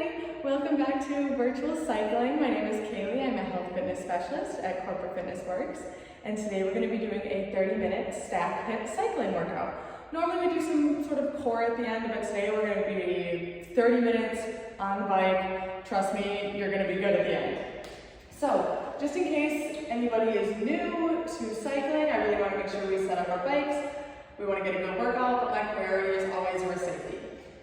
everybody. Welcome back to Virtual Cycling. My name is Kaylee. I'm a health fitness specialist at Corporate Fitness Works. And today we're going to be doing a 30-minute stack HIIT cycling workout. Normally we do some sort of core at the end, but today we're going to be 30 minutes on the bike. Trust me, you're going to be good at the end. So, just in case anybody is new to cycling, I really want to make sure we set up our bikes. We want to get a good workout, but my priority is always your safety.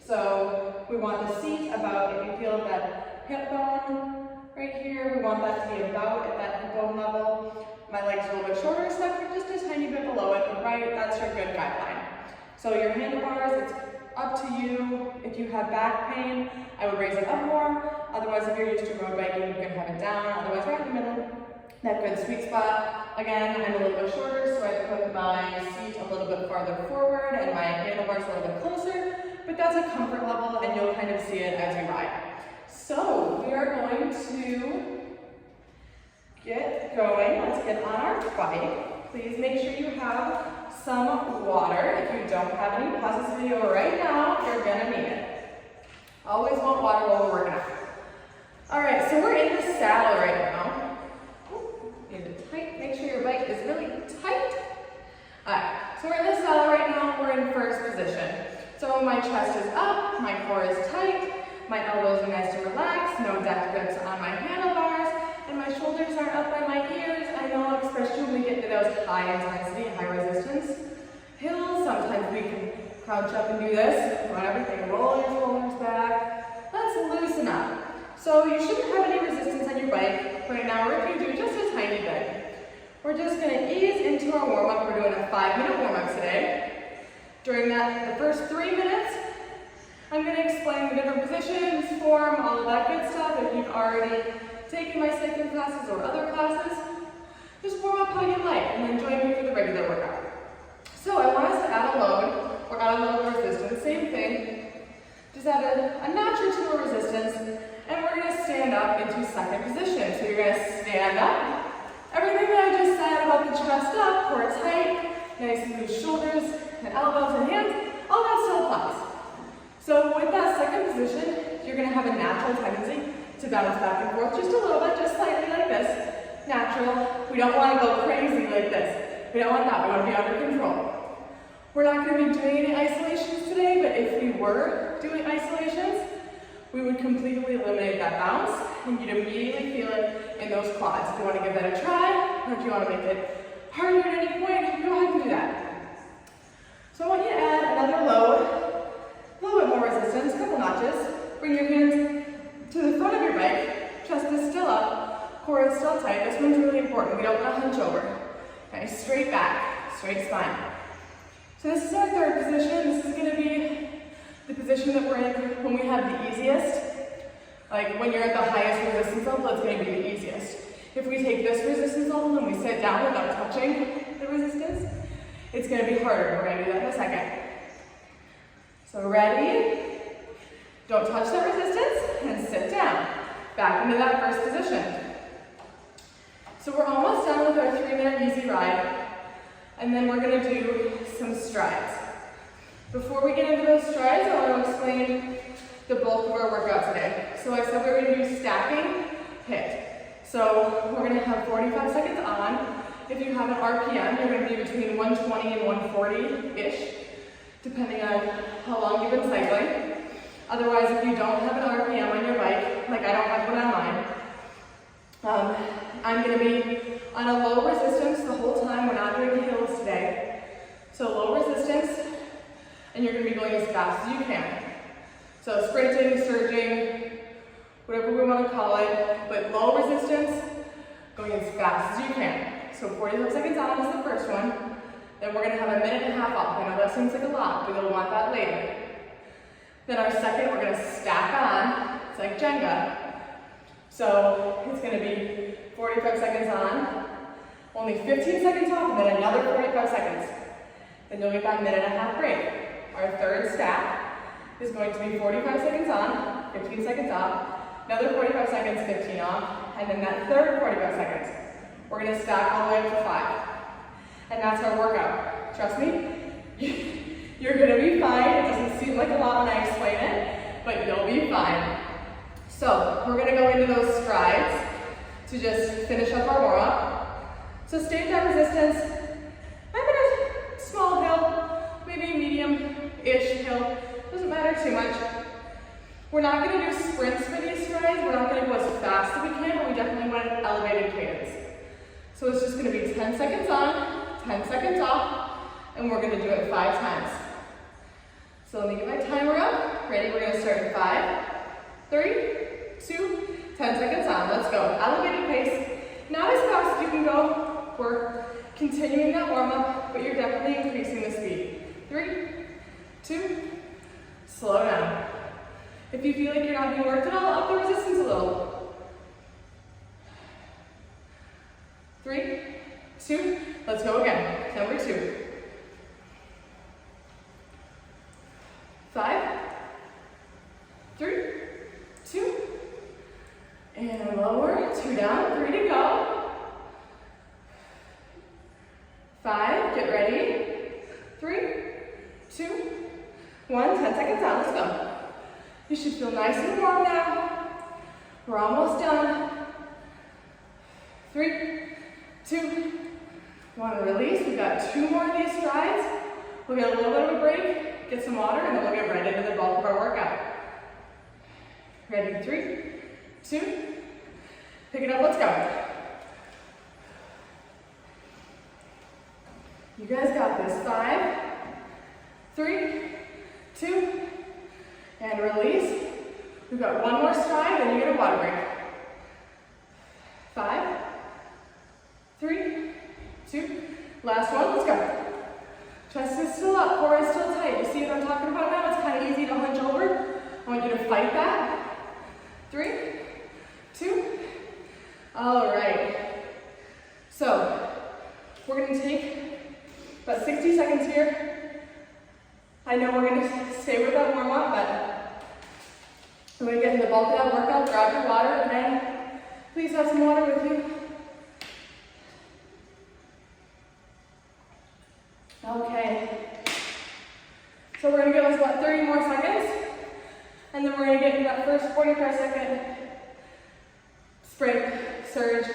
So we want the seat about, if you feel that hip bone right here, we want that to be about at that hip bone level. My legs are a little bit shorter, so just a tiny bit below it, but right, that's your good guideline. So your handlebars, it's up to you. If you have back pain, I would raise it up more. Otherwise, if you're used to road biking, you can have it down. Otherwise, right in the middle, that good sweet spot. Again, I'm a little bit shorter, so I put my seat a little bit farther forward and my handlebars a little bit closer. But that's a comfort level, and you'll kind of see it as you ride. So we are going to get going. Let's get on our bike. Please make sure you have some water. If you don't have any, pause this video right now. You're gonna need it. Always want water while we're working out. All right, so we're in the saddle right now. Need it tight. Make sure your bike is really tight. All right, so we're in the saddle right now. We're in first position. So my chest is up, my core is tight, my elbows are nice and relaxed, no death grips on my handlebars, and my shoulders are up by my ears. I know, especially when we get into those high intensity, high resistance hills, sometimes we can crouch up and do this. Want everything, roll your shoulders back. Let's loosen up. So you shouldn't have any resistance on your bike right now, or if you do, just a tiny bit. We're just gonna ease into our warm-up. We're doing a 5-minute warm-up today. During the first 3 minutes, I'm going to explain the different positions, form, all of that good stuff. If you've already taken my cycling classes or other classes, just warm up how you like and then join me for the regular workout. So I want us to add a load or add a little resistance, same thing. Just add a notch or two of resistance, and we're going to stand up into second position. So you're going to stand up. Everything that I just said about the chest up, core tight, nice and loose shoulders, and elbows and hands, all that still applies. So with that second position, you're going to have a natural tendency to bounce back and forth just a little bit, just slightly like this. Natural. We don't want to go crazy like this. We don't want that. We want to be under control. We're not going to be doing any isolations today, but if we were doing isolations, we would completely eliminate that bounce, and you'd immediately feel it in those quads. If you want to give that a try, or if you want to make it harder at any point, go ahead and do that. So I want you to add another load, a little bit more resistance, a couple notches. Bring your hands to the front of your bike, chest is still up, core is still tight. This one's really important. We don't want to hunch over. Okay, straight back, straight spine. So this is our third position. This is going to be the position that we're in when we have the easiest. Like when you're at the highest resistance level, it's going to be the easiest. If we take this resistance level and we sit down without touching the resistance, it's going to be harder. We're going to do that in a second. So ready? Don't touch the resistance and sit down. Back into that first position. So we're almost done with our 3-minute easy ride. And then we're going to do some strides. Before we get into those strides, I want to explain the bulk of our workout today. So I said we're going to do stacking HIIT. So we're going to have 45 seconds on. If you have an RPM, you're going to be between 120 and 140-ish, depending on how long you've been cycling. Otherwise, if you don't have an RPM on your bike, like I don't have one on mine, I'm going to be on a low resistance the whole time. We're not doing hills today. So low resistance, and you're going to be going as fast as you can. So sprinting, surging, whatever we want to call it, but low resistance, going as fast as you can. So 45 seconds on is the first one. Then we're going to have a minute and a half off. I know that seems like a lot, but you'll want that later. Then our second, we're going to stack on. It's like Jenga. So it's going to be 45 seconds on, only 15 seconds off, and then another 45 seconds. Then you'll get that minute and a half break. Our third stack is going to be 45 seconds on, 15 seconds off, another 45 seconds, 15 off, and then that third 45 seconds. We're going to stack all the way up to 5. And that's our workout. Trust me, you're going to be fine. It doesn't seem like a lot when I explain it, but you'll be fine. So we're gonna go into those strides to just finish up our warm up. So stay with that resistance. I'm in a small hill, maybe a medium-ish hill. Doesn't matter too much. We're not gonna do sprints for these strides. We're not gonna go as fast as we can, but we definitely want an elevated cadence. So it's just gonna be 10 seconds on, 10 seconds off, and we're gonna do it 5 times. So let me get my timer up. Ready? We're gonna start in 5, 3, 2, 10 seconds on. Let's go. Elevated pace. Not as fast as you can go. We're continuing that warm up, but you're definitely increasing the speed. 3, 2, slow down. If you feel like you're not being worked at all, up the resistance a little. 3, 2, let's go again. Number 2. 5, 3, 2, and lower, 2 down, 3 to go. 5, get ready. 3, 2, 1, 10 seconds out, let's go. You should feel nice and warm now. We're almost done. 3, 2, 1, release. We've got 2 more of these strides. We'll get a little bit of a break, get some water, and then we'll get right into the bulk of our workout. Ready, 3, 2, pick it up, let's go. You guys got this. 5, 3, 2, and release. We've got 1 more stride, then you get a water break. 5, 3, 2, last one, let's go. Chest is still up, core is still tight. You see what I'm talking about now? It's kind of easy to hunch over. I want you to fight that. 3, 2, all right. So, we're gonna take about 60 seconds here. I know we're gonna stay with that warm up, but we're gonna get in the bulk of that workout. Grab your water, and please have some water with you. Okay. So we're gonna give us about 30 more seconds, and then we're gonna get into that first 45-second sprint, surge,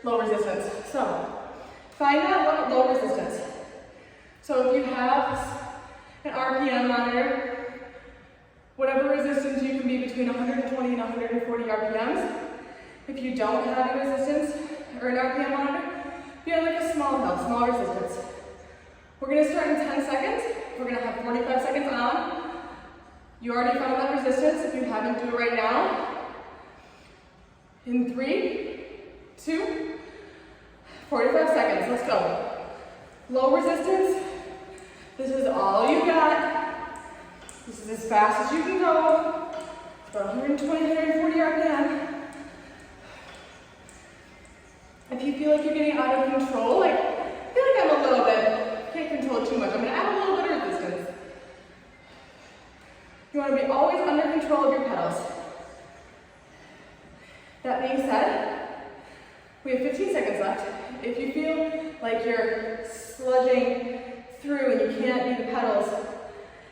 low resistance. So find out low resistance. So if you have an RPM monitor, whatever resistance you can be between 120 and 140 RPMs. If you don't have a resistance or an RPM monitor, be on like a small hill, small resistance. We're gonna start in 10 seconds. We're gonna have 45 seconds on. You already found that resistance. If you haven't, do it right now. In 3, 2, 45 seconds, let's go. Low resistance. This is all you got. This is as fast as you can go. It's about 120, 140 RPM. If you feel like you're getting out of control, like, I feel like I'm a little bit, can't control it too much. I'm gonna add a little bit of resistance. You wanna be always under control of your pedals. That being said, we have 15 seconds left. If you feel like you're sludging through and you can't do the pedals,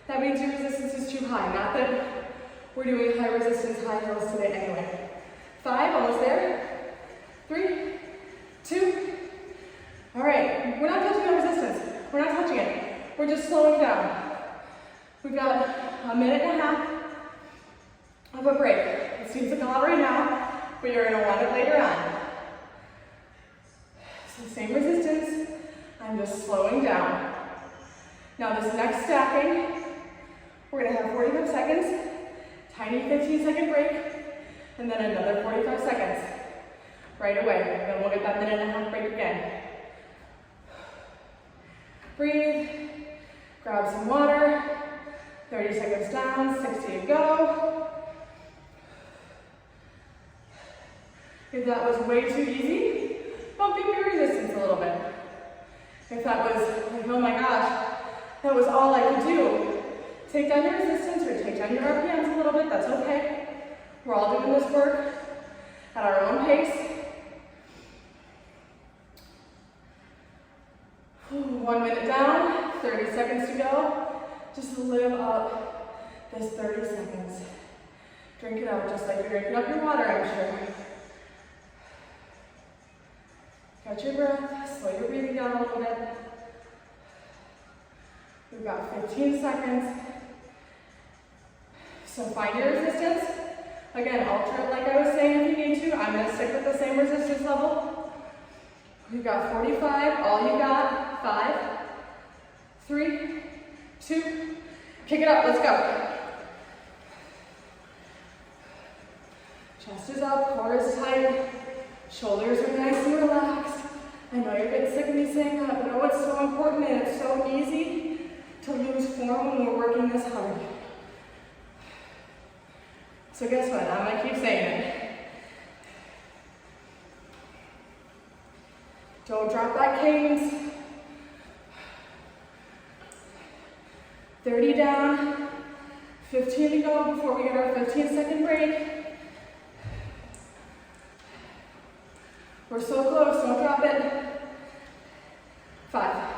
that means your resistance is too high. Not that we're doing high resistance, high hills today anyway. 5, almost there. 3, 2. All right, we're not touching the resistance. We're not touching it. We're just slowing down. We've got a minute and a half of a break. It seems like a lot right now, but you're gonna want it later on. So same resistance, I'm just slowing down. Now this next stacking, we're gonna have 45 seconds, tiny 15-second break, and then another 45 seconds right away. Then we'll get that minute and a half break again. Breathe, grab some water, 30 seconds down, 60 to go. If that was way too easy, bump up your resistance a little bit. If that was like, oh my gosh, that was all I could do, take down your resistance or take down your RPMs a little bit, that's okay. We're all doing this work at our own pace. 1 minute down, 30 seconds to go. Just live up this 30 seconds. Drink it out just like you're drinking up your water, I'm sure. Catch your breath, slow your breathing down a little bit. We've got 15 seconds. So find your resistance. Again, alter it like I was saying if you need to. I'm going to stick with the same resistance level. We've got 45, all you got. 5, 3, 2, kick it up, let's go. Chest is up, core is tight, shoulders are nice and relaxed. I know you're getting sick of me saying that, but know it's so important and it's so easy to lose form when we're working this hard. So guess what? I'm going to keep saying it. Don't drop that cadence. 30 down, 15 to go before we get our 15-second break. We're so close, don't drop it. 5,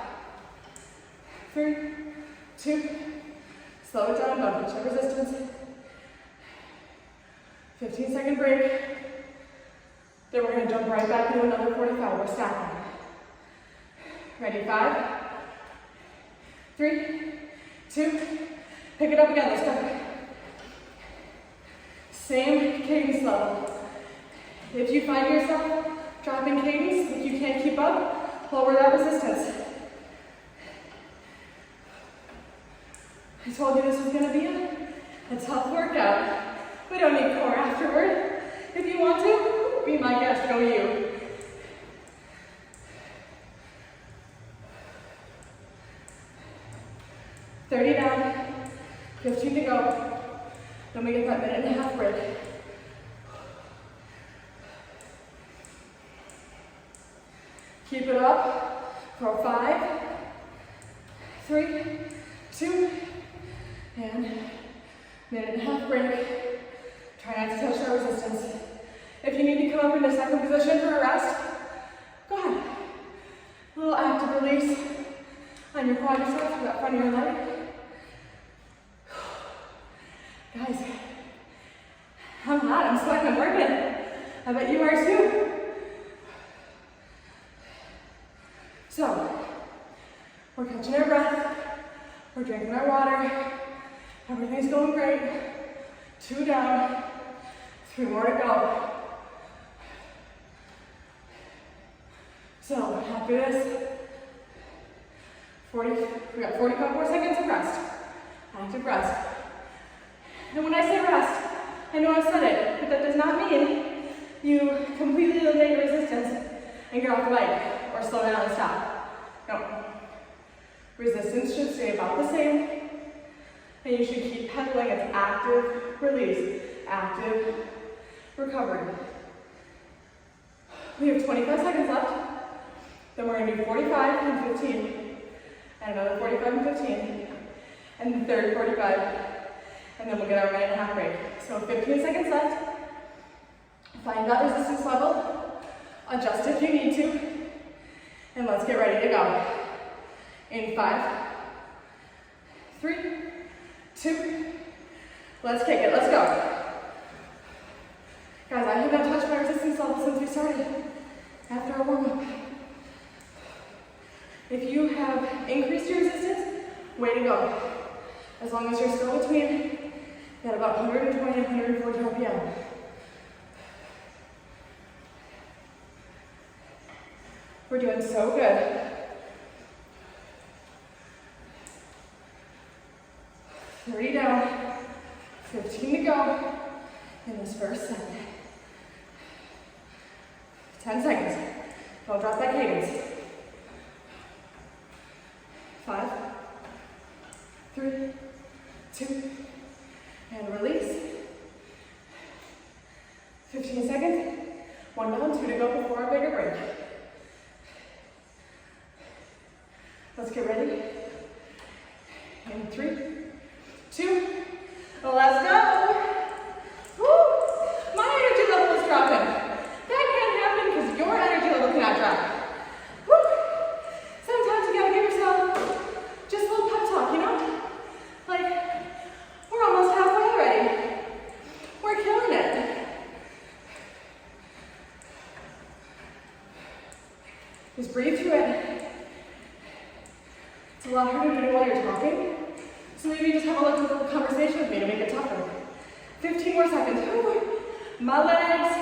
3, 2, slow it down, don't push your resistance. 15-second break. Then we're going to jump right back into another 45. We're stacking. Ready? 5, 3, 2, pick it up again. Let's go. Same cadence level. If you find yourself dropping cadence, if you can't keep up, lower that resistance. I told you this was going to be a tough workout. We don't need core afterward. If you want to, be my guest, go you. $30 down, 15 to go. Then we get that 1.5-minute break. Keep it up for 5, 3, 2, and 1.5-minute break. Try not to touch that resistance. If you need to come up into second position for a rest, go ahead. A little active release on your quadriceps for that front of your leg. Guys, I'm hot, I'm sweating, I'm working. I bet you are too. So, we're catching our breath, we're drinking our water, everything's going great. 2 down, 3 more to go. So, after this, we got 45 more seconds of rest. Active rest. And when I say rest, I know I've said it, but that does not mean you completely eliminate your resistance and get off the bike or slow down and stop. No. Resistance should stay about the same, and you should keep pedaling. It's active release, active recovery. We have 25 seconds left. Then we're going to do 45 and 15, and another 45 and 15, and the third 45, and then we'll get our 1.5 break. So 15 seconds left. Find that resistance level, adjust if you need to, and let's get ready to go. In 5, 3, 2, let's kick it, let's go. Guys, I have not touched my resistance level since we started, after our warm-up. If you have increased your resistance, way to go. As long as you're still between, at about 120 and 140 RPM. We're doing so good. $30 down, 15 to go in this first set. 10 seconds. Don't drop that cadence. 5, 3, 2, and release. 15 seconds. 1 down, 2 to go before a bigger break. Let's get ready. In 3, 2, let's go. Woo! My energy level is dropping. That can't happen because your energy level cannot drop. Woo! Sometimes you gotta give yourself just a little pep talk, you know? Like, we're almost halfway already. We're Just breathe through it. It's a lot harder to do while you're talking, so maybe just have a little conversation with me to make it tougher. 15 more seconds. Whew. My legs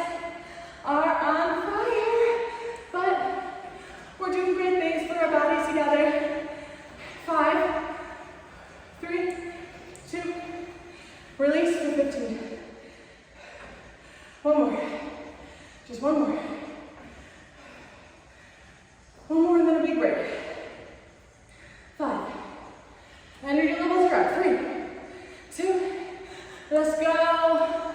are on fire, but we're doing great things for our bodies together. 5, 3, 2, release for 15. One more. Just one more. One more and then a big break. 5. Energy levels are up. 3, 2, let's go.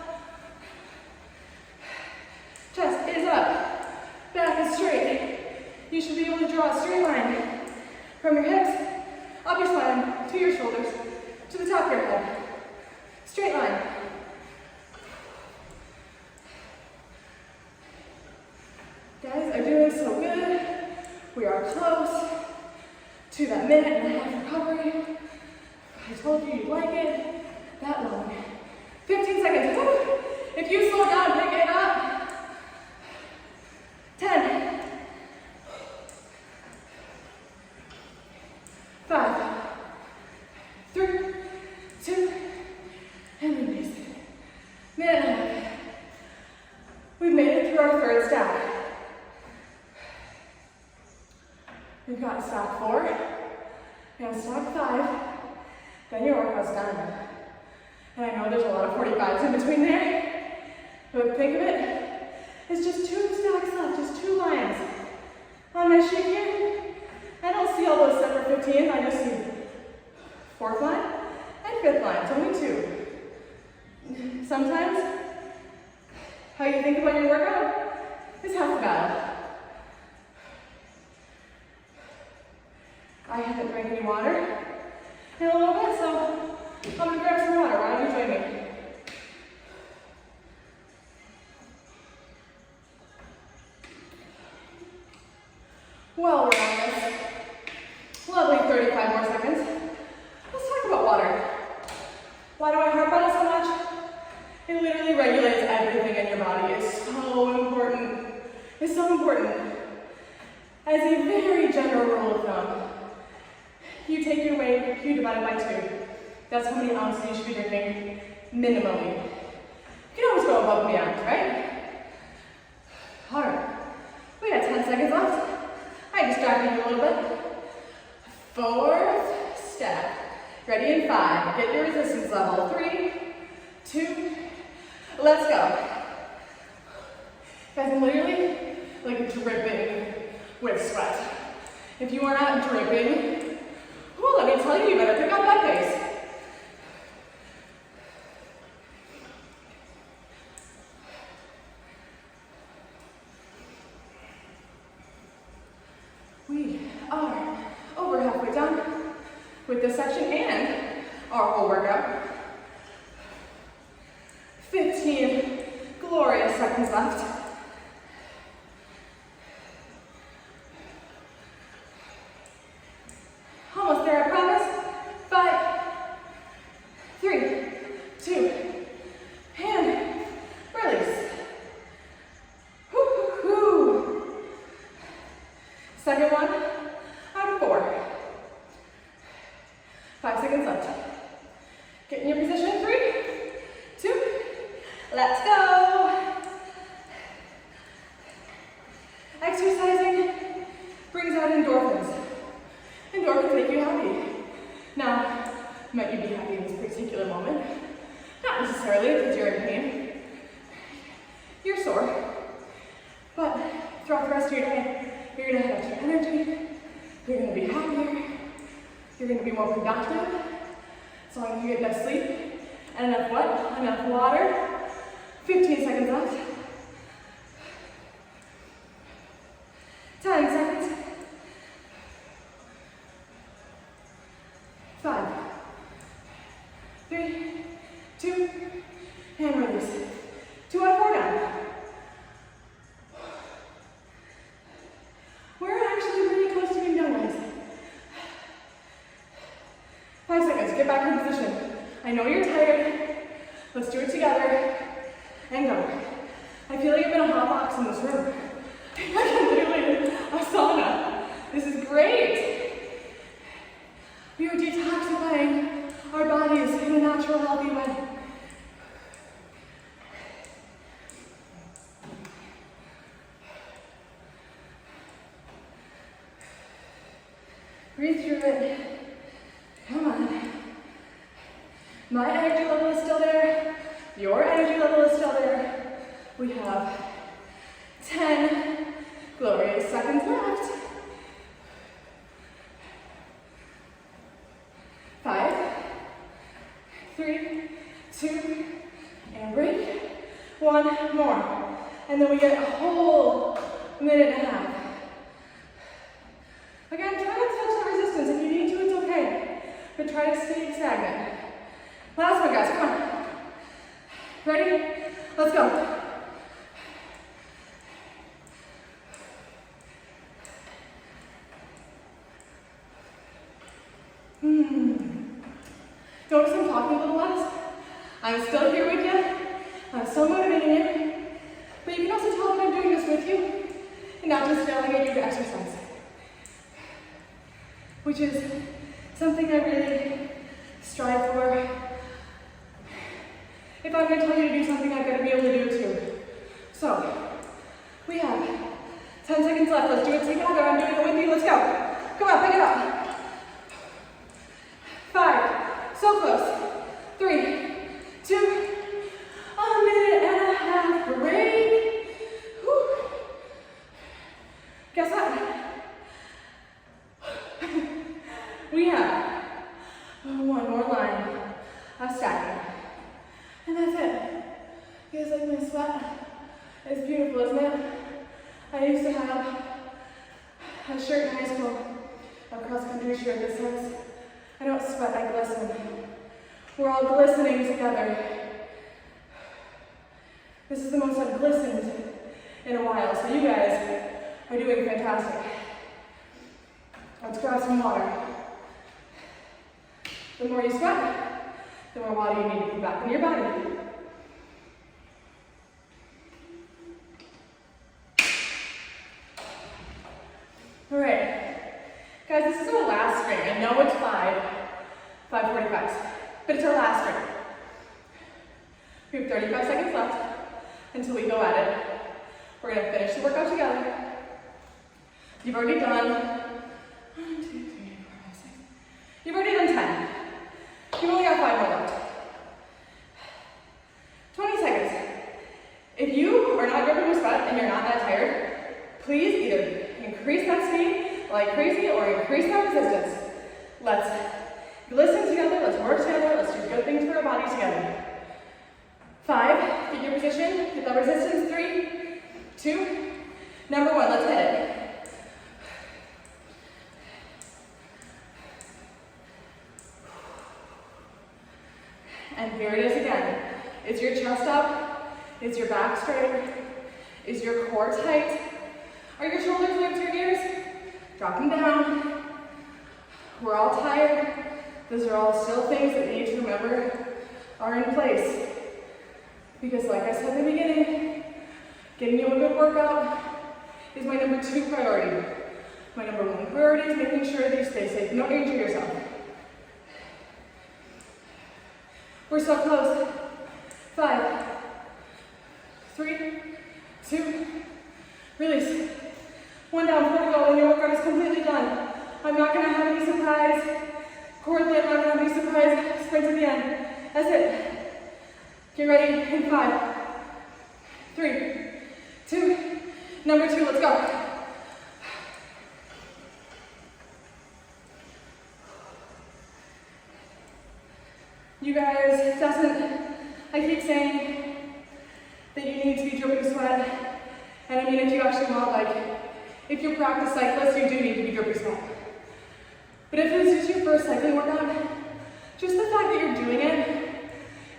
Chest is up. Back is straight. You should be able to draw a straight line from your hips, up your spine, to your shoulders, to the top of your head. Straight line. Guys are doing so good. We are close to that minute and a half recovery. I told you you'd like it that long. 15 seconds. Woo. If you slow down, pick it up. 10. 5, 3, 2, and release. Minute and a half. We've made it through our third stack. We've got stack 4, and stack 5, then your workout's done. And I know there's a lot of 45s in between there, but think of it as just 2 stacks left, just 2 lines. On my sheet here, I don't see all those separate 15s, I just see 4th line and 5th line, it's only 2. Sometimes, how you think about your workout is half the battle. I haven't drank any water in a little bit, so I'm gonna grab some water. Why don't you join me? Well, we're on this lovely 35 more seconds. Let's talk about water. Why do I harp on it so much? It literally regulates everything in your body. It's so important. It's so important. As a very general rule of thumb, you take your weight, you divide it by 2. That's how many ounces you should be drinking minimally. You can always go above and beyond, right? All right, we got 10 seconds left. I distracted you a little bit. 4th step. Ready in 5. Get your resistance level. 3, 2, let's go. Guys, I'm literally like dripping with sweat. If you are not dripping, oh, let me tell you, you better pick up that pace. We are over halfway done with this section and our whole workout. 15 glorious seconds left. Almost there, I promise. 5, 3, 2, and release. Woo-hoo-hoo. Second one, out of 4. 5 seconds left. Get in your position. 3, 2, let's go. Exercising brings out endorphins. Endorphins make you happy. Now, might you be happy in this particular moment? Not necessarily because you're in pain. You're sore. But throughout the rest of your day, you're going to have extra energy. You're going to be happier. You're going to be more productive. So long as you get enough sleep and enough what? Enough water. 15 seconds left. 10 seconds. 5, 3, 2, and release. 2 out of 4 down. We're actually really close to being done, guys. 5 seconds, get back in position. I know you're tired. Let's do it together. And go. I feel like I'm in a hot box in this room. I'm literally in a sauna. Breathe through it. Come on. My energy level is still there. Your energy level is still there. We have 10 glorious seconds left. 5, 3, 2, and break. 1 more. And then we get a whole minute and a half. Again, try not to touch the resistance. If you need to, it's okay. But try to stay stagnant. Last one, guys, come on. Ready? Let's go. Notice I'm talking a little less. I'm still here with you. I'm still motivating you. But you can also tell that I'm doing this with you and not just yelling at you to exercise. Which is something I really strive for. If I'm going to tell you to do something, I've got to be able to do it too. So, we have 10 seconds left. Let's do it together. I'm doing it with you. Let's go. Come on, pick it up. 5, so close. 3, 2, a minute and a half break. Whew. Guess what? We have one more line of stacking. And that's it. You guys like my sweat? It's beautiful, isn't it? I used to have a shirt in high school, a cross-country shirt that says, I don't sweat, I glisten. We're all glistening together. This is the most I've glistened in a while, so you guys are doing fantastic. Let's grab some water. The more you sweat, the more water you need to put back in your body. All right, guys, this is our last string. I know it's 5:45s, but it's our last string. We have 35 seconds left until we go at it. We're gonna finish the workout together. You've already done 1, 2, 3, 4, 5, 6. You've already done 10. You've only got 5 more left. 20 seconds. If you are not dripping with sweat and you're not that tired, please either increase that speed like crazy or increase that resistance. Let's listen together, let's work together, let's do good things for our body together. 5, get your position, get that resistance. 3, 2, number 1, let's hit it. And here it is again. Is your chest up? Is your back straight? Is your core tight? Are your shoulders linked to your ears? Dropping down. We're all tired. Those are all still things that we need to remember are in place. Because like I said in the beginning, getting you a good workout is my number 2 priority. My number 1 priority is making sure that you stay safe. Don't injure yourself. We're so close. 5, 3, 2, release. 1 down, 4 to go, and your workout is completely done. I'm not gonna have any surprise core lift, I'm not gonna have any surprise sprints at the end. That's it. Get ready in 5, 3, 2, number 2, let's go. You guys, it doesn't, I keep saying that you need to be dripping sweat, and I mean if you actually want, like, if you're a practice cyclist, you do need to be dripping sweat. But if this is your first cycling workout, just the fact that you're doing it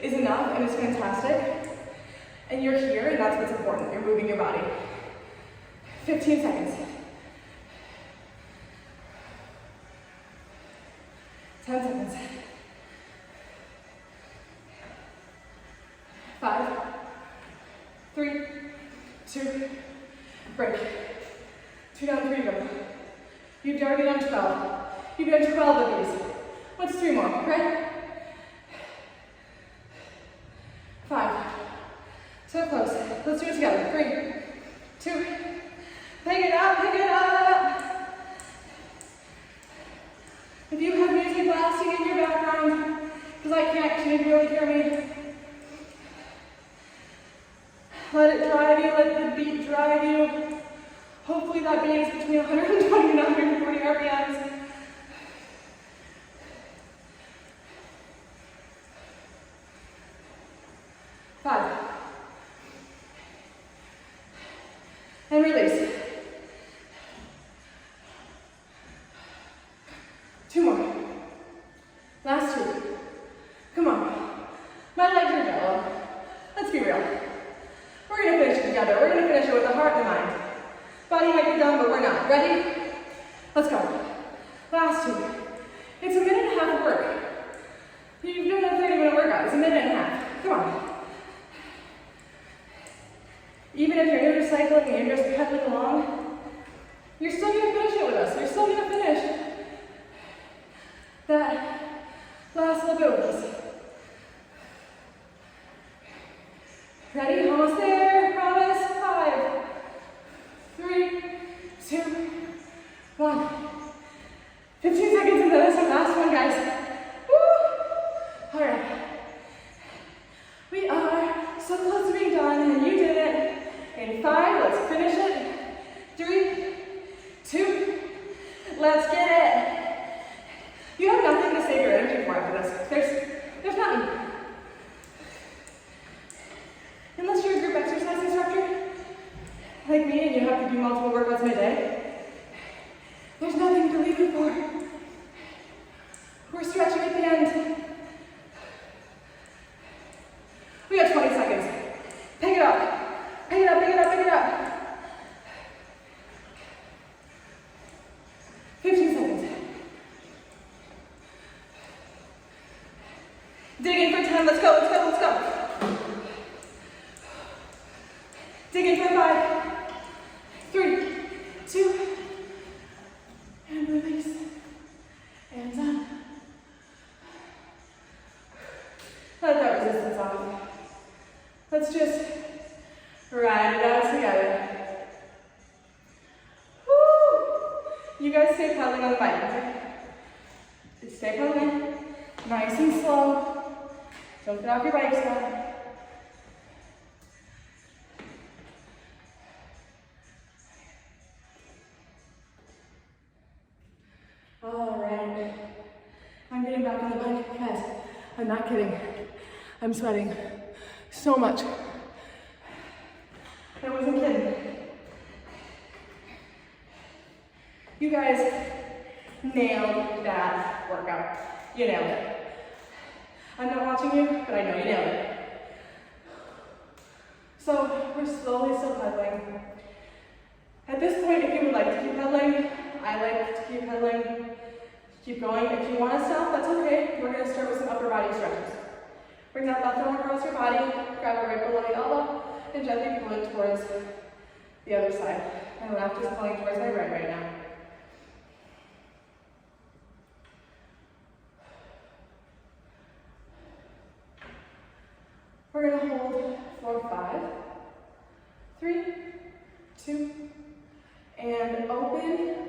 is enough and it's fantastic, and you're here, and that's what's important, you're moving your body. 15 seconds. 10 seconds. 5, 3, 2, break. 2 down, 3 to go. You've already done 12. You've done 12 of these. What's 3 more, okay? 5. So close. Let's do it together. 3, 2, pick it up, pick it up. because I can't. Can you really hear me? Let it drive you, let the beat drive you. Hopefully that beat is between 120 and 140 RPMs. Five. And release. Two more. Last two. Come on. My legs are jello. Let's be real. We're going to finish it together. We're going to finish it with the heart and the mind. Body might be done, but we're not. Ready? Let's go. Last two. It's a minute and a half of work. You've done a 30-minute workout. It's a minute and a half. Come on. Even if you're new to cycling and you're just pedaling along, you're still going to finish it with us. You're still going to finish that last little bit with us. Ready? Almost there. Promise. 5, 3, 2, 1. 15 seconds into this. Last one, guys. Woo! All right. We are so close to being done, and you did it. In 5, let's finish it. 3, 2, let's get it. You have nothing to save your energy for after this. There's nothing. Unless you're a group exercise instructor, like me, and you have to do multiple workouts in a day, there's nothing to leave you for. We're stretching at the end. We got 20 seconds. Pick it up. Pick it up, pick it up, pick it up. 15 seconds. Dig in for 10, let's go, let's go, let's go. Dig in for 5, 3, 2, and release, and done. Let that resistance off. Let's just ride it out together. Woo! You guys stay pedaling on the bike, okay? Just stay pedaling, nice and slow. Don't get off your bike yet. All right. I'm getting back on the bike. Guys, I'm not kidding. I'm sweating so much. I wasn't kidding. You guys nailed that workout. You nailed it. I'm not watching you, but I know you nailed it. So we're slowly still pedaling. At this point, if you would like to keep pedaling, I like to keep pedaling. Keep going. If you want to stop, that's okay. We're going to start with some upper body stretches. Bring that left arm across your body, grab it right below the elbow, and gently pull it towards the other side. My left is pulling towards my right now. We're going to hold for 5, 3, 2, and open,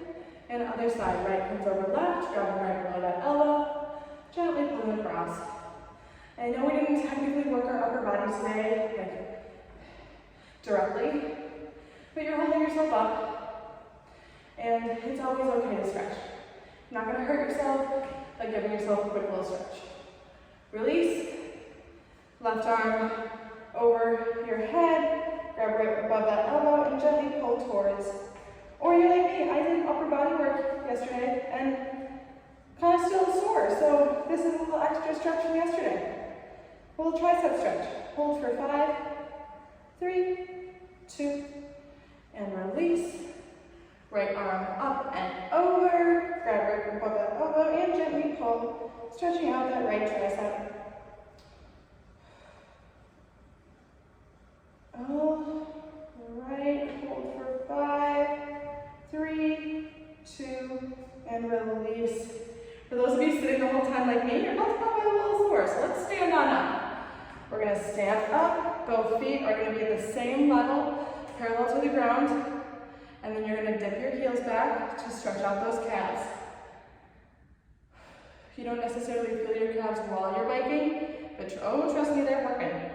and other side. Right comes over left, grabbing right below that elbow, gently pulling across. I know we didn't technically work our upper body today, like directly, but you're holding yourself up, and it's always okay to stretch. You're not going to hurt yourself by giving yourself a quick little stretch. Release. Left arm over your head, grab right above that elbow, and gently pull towards. Or you're like me, I did upper body work yesterday, and kind of still sore, so this is a little extra stretch from yesterday. A little tricep stretch. Hold for 5, 3, 2, and release. Right arm up and over, grab right above that elbow, and gently pull, stretching out that right tricep. All right, hold for 5, 3, 2, and release. For those of you sitting the whole time like me, you're both probably a little sore, so let's stand on up. We're going to stand up, both feet are going to be at the same level, parallel to the ground, and then you're going to dip your heels back to stretch out those calves. you don't necessarily feel your calves while you're biking, but oh, trust me, they're working.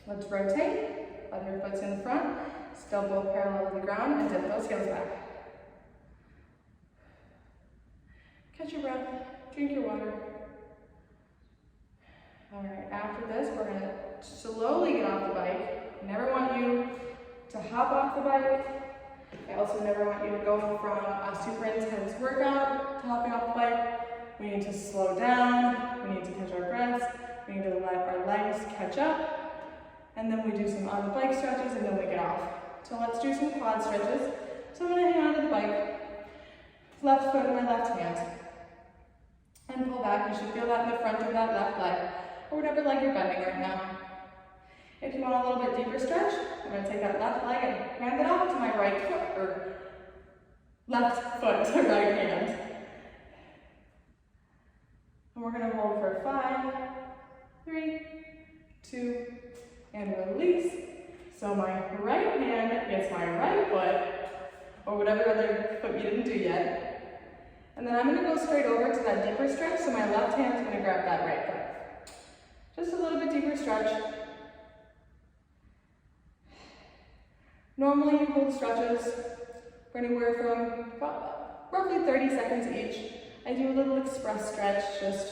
Let's rotate, other foot's in front, still both parallel to the ground, and dip those heels back. Catch your breath, drink your water. All right, after this, we're gonna slowly get off the bike. I never want you to hop off the bike. I also never want you to go from a super intense workout to hopping off the bike. We need to slow down, we need to catch our breaths, we need to let our legs catch up, and then we do some on the bike stretches, and then we get off. So let's do some quad stretches. So I'm gonna hang on to the bike, left foot in my left hand, and pull back. You should feel that in the front of that left leg, or whatever leg you're bending right now. If you want a little bit deeper stretch, I'm going to take that left leg and hand it off to my right foot, or left foot to right hand. And we're going to hold for 5, 3, 2, and release. So my right hand gets my right foot, or whatever other foot you didn't do yet. And then I'm going to go straight over to that deeper stretch, so my left hand is going to grab that right foot. Just a little bit deeper stretch. Normally you hold stretches for anywhere from roughly 30 seconds each. I do a little express stretch just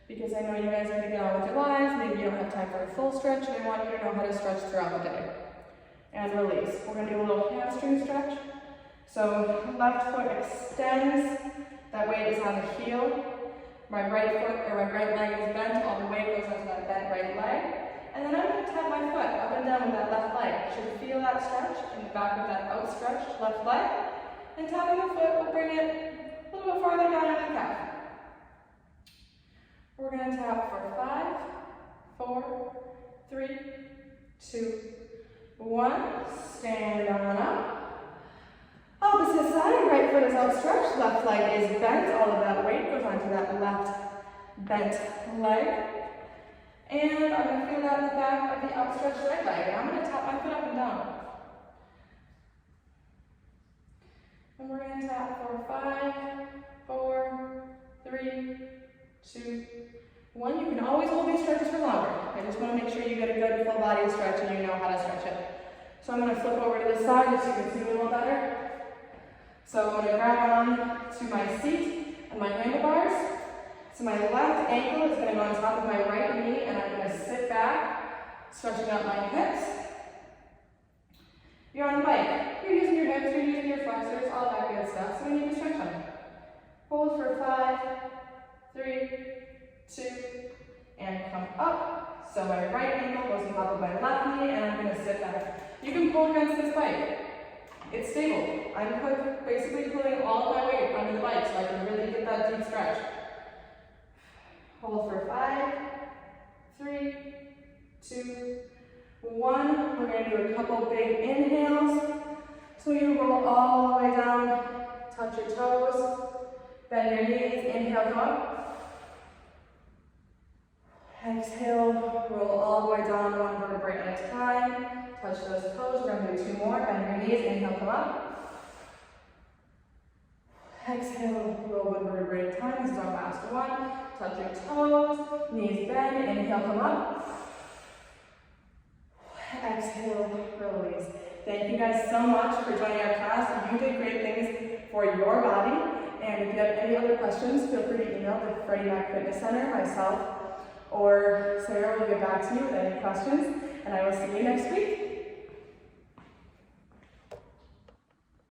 because I know you guys are going to get on with your lives. Maybe you don't have time for a full stretch, and I want you to know how to stretch throughout the day. And release. We're going to do a little hamstring stretch. So left foot extends, that weight is on the heel. My right foot or my right leg is bent, all the weight goes onto that bent right leg. And then I'm going to tap my foot up and down with that left leg. You should feel that stretch in the back of that outstretched left leg. And tapping the foot will bring it a little bit farther down into the calf. We're going to tap for 5, 4, 3, 2, 1. Stand on up. Opposite side, right foot is outstretched, left leg is bent. All of that weight goes onto that left bent leg. And I'm going to feel that in the back of the outstretched right leg. And I'm going to tap my foot up and down. And we're going to tap for 5, 4, 3, 2, 1. You can always hold these stretches for longer. I just want to make sure you get a good full body stretch and you know how to stretch it. So I'm going to flip over to the side just so you can see me a little better. So I'm going to grab on to my seat and my handlebars. So my left ankle is going to go on top of my right knee, and I'm going to sit back, stretching out my hips. You're on the bike. You're using your hips, you're using your flexors, all that good stuff. So we need to stretch them. Hold for 5, 3, 2, and come up. So my right ankle goes on top of my left knee, and I'm going to sit back. You can pull against this bike. It's stable. I'm basically putting all of my weight onto the bike so I can really get that deep stretch. Hold for 5, 3, 2, 1. We're going to do a couple big inhales. So you roll all the way down, touch your toes, bend your knees, inhale, come up. Exhale, roll all the way down, one vertebrae at a time. Touch those toes. We're going to do 2 more. Bend your knees, inhale, come up. Exhale, roll one vertebrae at a time. This is our last one. Touch your toes, knees bend, inhale, come up. Exhale, release. Thank you guys so much for joining our class. You did great things for your body. And if you have any other questions, feel free to email the Freddie Mac Fitness Center, myself, or Sarah will get back to you with any questions. And I will see you next week.